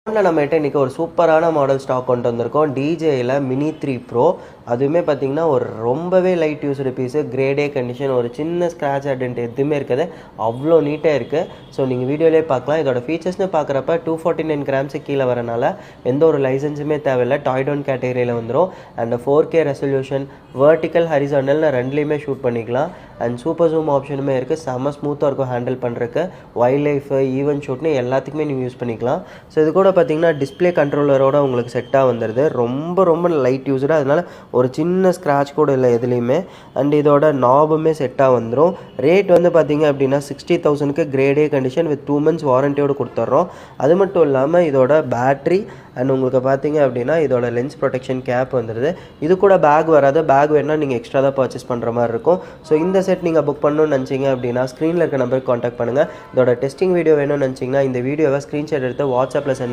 நம்மகிட்ட இன்றைக்கி ஒரு சூப்பரான மாடல் ஸ்டாக் கொண்டு வந்திருக்கோம். டிஜேயில் மினி 3 ப்ரோ. அதுவுமே பார்த்தீங்கன்னா ஒரு ரொம்பவே லைட் யூஸ்டு பீஸு, கிரேடே கண்டிஷன், ஒரு சின்ன ஸ்க்ராட்ச் அடென்ட் எதுவுமே இருக்காது, அவ்வளோ நீட்டாக இருக்குது. ஸோ நீங்கள் வீடியோலேயே பார்க்கலாம். இதோட ஃபீச்சர்ஸ்னு பார்க்குறப்ப 249 கிராம்ஸு கீழே வரனால எந்த ஒரு லைசன்ஸுமே தேவையில்லை. டாய் டவுன் கேட்டகரியில் வந்துடும். And 4K resolution, vertical horizontal ரெண்டுலேயுமே ஷூட் பண்ணிக்கலாம். அண்ட் சூப்பர் ஜூம் ஆப்ஷனுமே இருக்குது. செம்ம ஸ்மூத்தாக இருக்கும் ஹேண்டில் பண்ணுறதுக்கு. வைல்ட் லைஃபு, ஈவென்ட் ஷூட்னு எல்லாத்துக்குமே நீங்கள் யூஸ் பண்ணிக்கலாம். ஸோ இது கூட பார்த்தீங்கன்னா டிஸ்பிளே கண்ட்ரோலரோட உங்களுக்கு செட்டாக வந்துடுது. ரொம்ப லைட் யூஸ்டு, அதனால் ஒரு சின்ன ஸ்க்ராட்ச் கூட இல்லை எதுலேயுமே. அண்ட் இதோட நாபுமே செட்டாக வந்துடும். ரேட் வந்து பார்த்தீங்க அப்படின்னா 60,000க்கு கிரேடே கண்டிஷன் வித் 2 months வாரண்டியோடு கொடுத்துட்றோம். அது மட்டும் இல்லாமல் இதோட பேட்ரி அண்ட் உங்களுக்கு பார்த்தீங்க அப்படின்னா இதோட லென்ஸ் ப்ரொடெக்ஷன் கேப் வந்துடுது. இது கூட பேக் வராது. பேக் வேணால் நீங்கள் எக்ஸ்ட்ரா தான் பர்ச்சேஸ் பண்ணுற மாதிரி இருக்கும். ஸோ இந்த செட் நீங்கள் புக் பண்ணணும்னு நினச்சிங்க அப்படின்னா ஸ்க்ரீனில் இருக்க நம்பருக்கு காண்டாக்ட் பண்ணுங்கள். இதோட டெஸ்டிங் வீடியோ வேணும்னு நினச்சிங்கன்னா இந்த வீடியோவை ஸ்க்ரீன்ஷாட் எடுத்து வாட்ஸ்அப்பில் சென்ட்